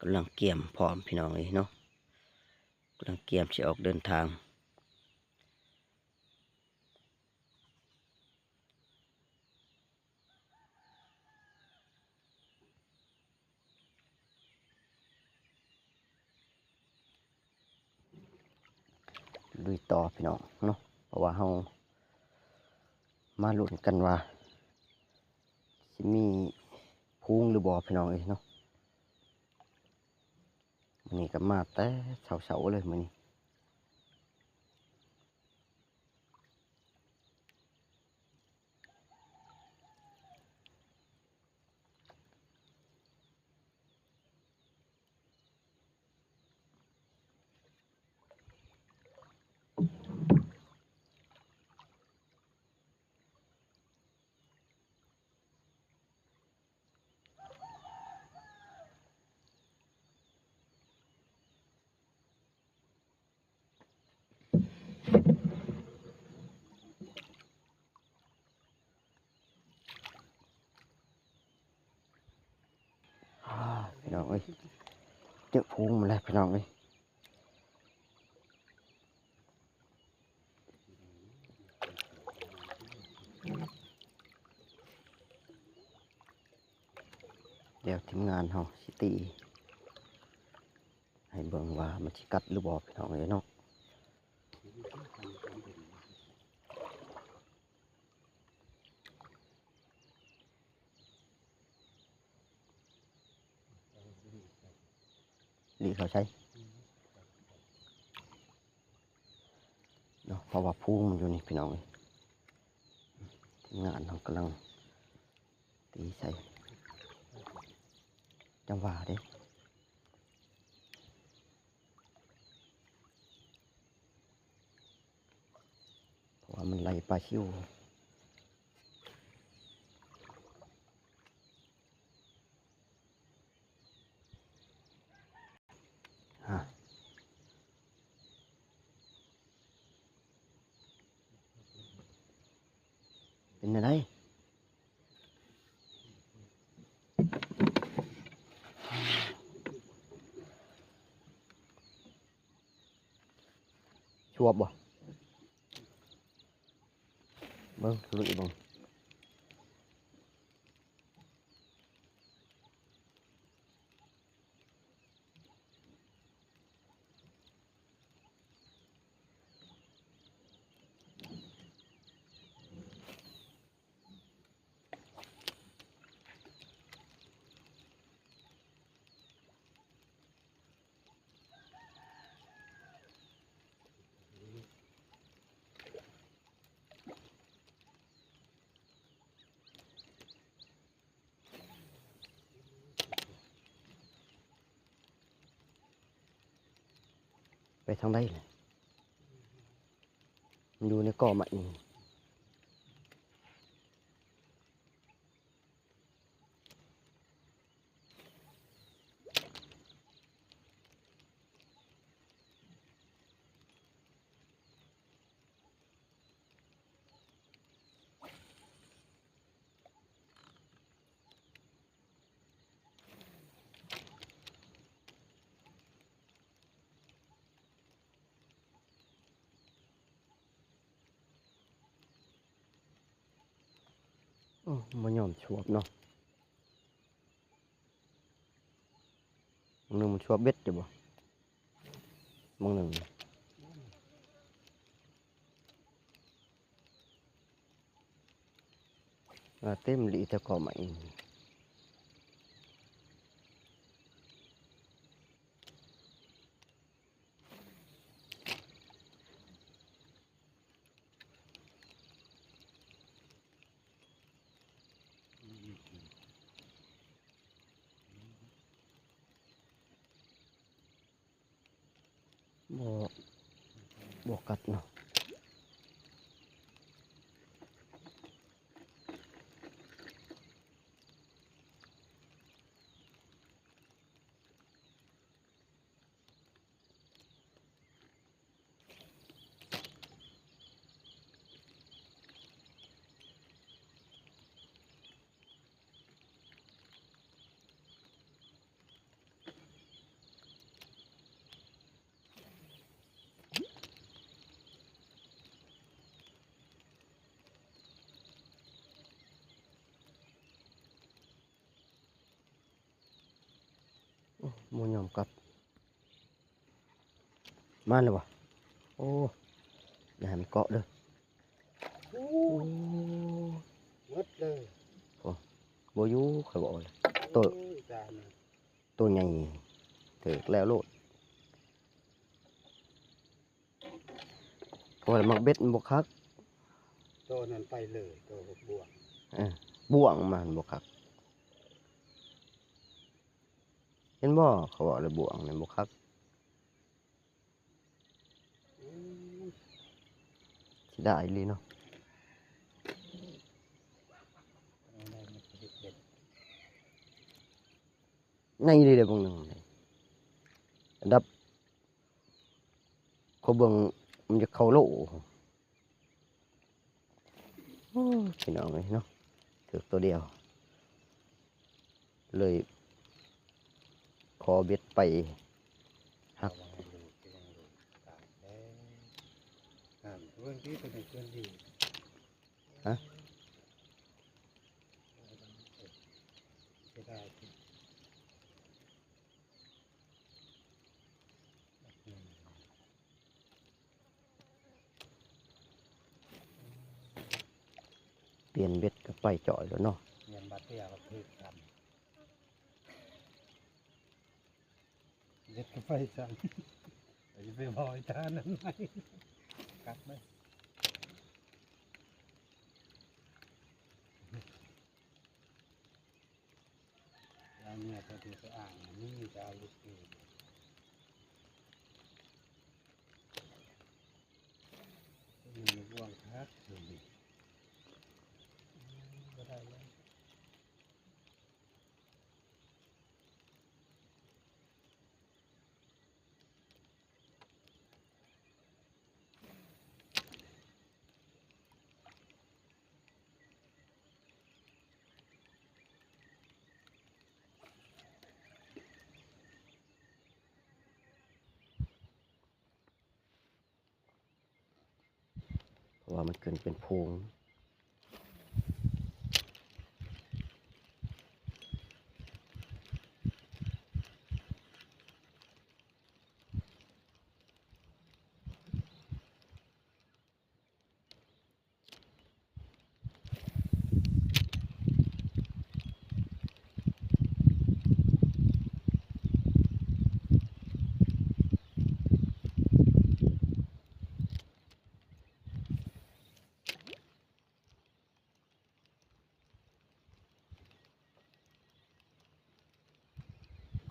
กำลังเกี่ยมพร้อมพี่น้องเลยเนาะกำลังเกี่ยมจะออกเดินทางลุยต่อพี่น้องเนาะเพราะว่าเรามาลุ้นกันว่าสิมีพุงหรือบ่พี่น้องเลยเนาะมื้อนี้ก็มาแต่เช้าๆเลยมื้อนี้พี่น้องเอ้ยเจอพุงมาแล้วพี่น้องเอ้ยเดี๋ยวทีมงานเราสิตีให้เบิ่งว่ามันสิกัดหรือบ่พี่น้องเอ้ยเนาะหรือเขาใช้เนาะเพราะว่าพุงมันอยู่นี่พี่น้องเอ้ยทีมงานเรากำลังตีใส่จังหวะเด้เพราะว่ามันไหลปลาชิวฮะเป็นอะไรชัวบบ่เบิ่งลุยเบิ่งไปทางใดเลยมันอยู่ในกอไม้นี่โอ้มันยอมชวบเนาะมึงนึงมันชวบเบ็ดอยู่บ่มึงนึงเต็มหลีแต่กอไม้นี่บ่บ่กัดเนาะ หมูยอมกลับมาเลยวะโอ้อย่าให้มันเกาะเด้อ โอ้หมดเลย โบอยูเขาบอกเลย โอ้ยจานน่ะ ตัวใหญ่ถือแล้วโลดเพราะว่ามักเบ็ดมันบกคัก ตัวนั้นไปเลยตัวบวก บ่วงมันบกคักเห็นบ่เขาบอกเลยบ่วงเนี่ยบกคัก อืม สิได้อีหลีเนาะ เอาได้มาผลิตเด็ด ในเลยเดี๋ยวบางหนึ่งเลยอันดับเขาเบิ่งมันจะเข้าโลโอ้พี่น้องเลยเนาะถือตัวเดียว เลยขอเบ็ดไป เอาไว้ให้ดูก็ยังดูตากแดดเพื่อนที่เป็นเพื่อนดี ฮะ จะได้ที่อืม เปลี่ยนเบ็ดก็ไปจ่อยแล้วเนาะ เงินบัตรเตียกับพืชกันเด็ดก็ไปสั่งจะไปบอยทานนั้นไหมกลับไหมแล้วเนี่ยพอดีไปอ่านนี่จะเอาลูกเองมีบ่วงทักดูดิก็ได้แล้ว เพราะว่ามันเกินเป็นโพรง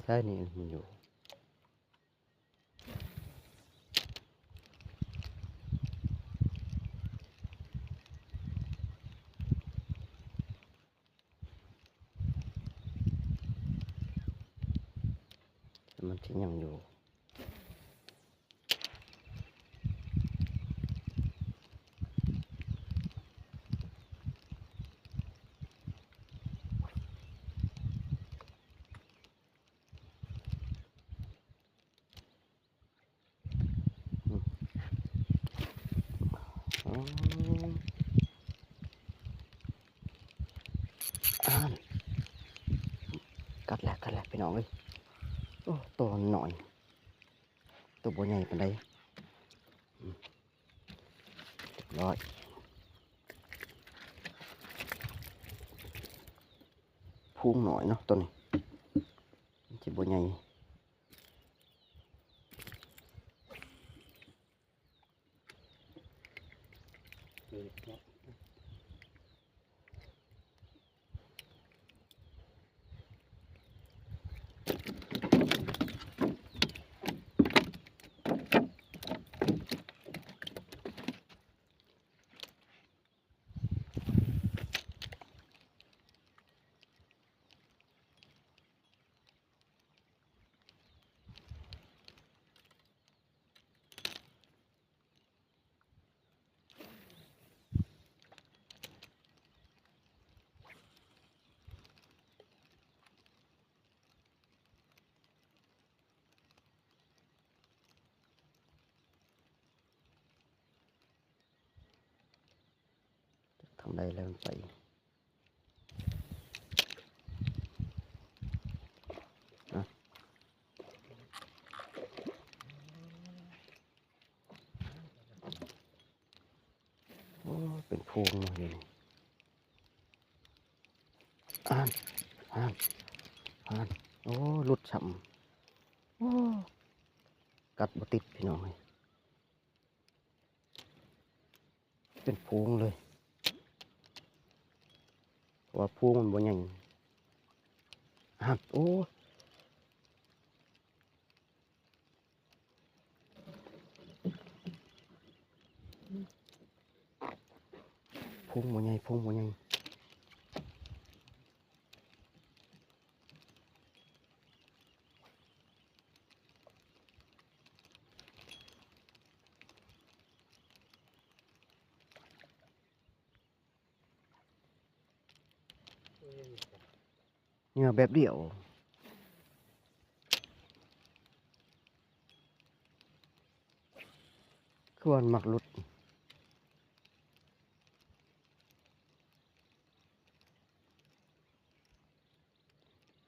ใช่นี่มันอยู่มันที่ยังอยู่อ๋ออ่านกัดแหลกพี่น้องเลยโอ้ตัวหน่อย ตัวบัวใหญ่ปานใดเรียบร้อยพุ่งหน่อยเนาะตัวนี้มันจะบัวใหญ่ เลยเนาะทำได้แล้วมันไป พูงมาอยู่นี่อ่านอ่านอ่านโอ้หลุดฉ่ำโอ้กัดบ่ติดพี่น้องเลยเป็นพูงเลยเพราะว่าพูงมันบ่ใหญ่อ่านโอ้พุงบ่ใหญ่พุงบ่ใหญ่เหงื่อแบบเดียวคือว่ามันมักหลุด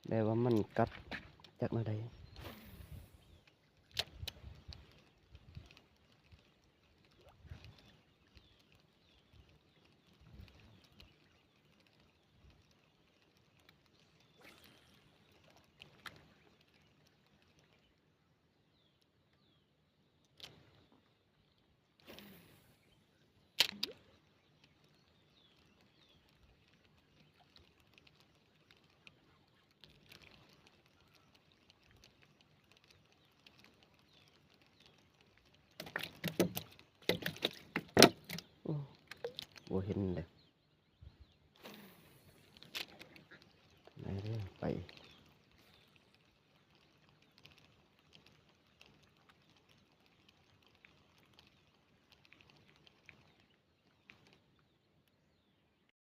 แต่ว่ามันกัดจากมาได้โอ้บ่เห็นเลยไหนเด้อไป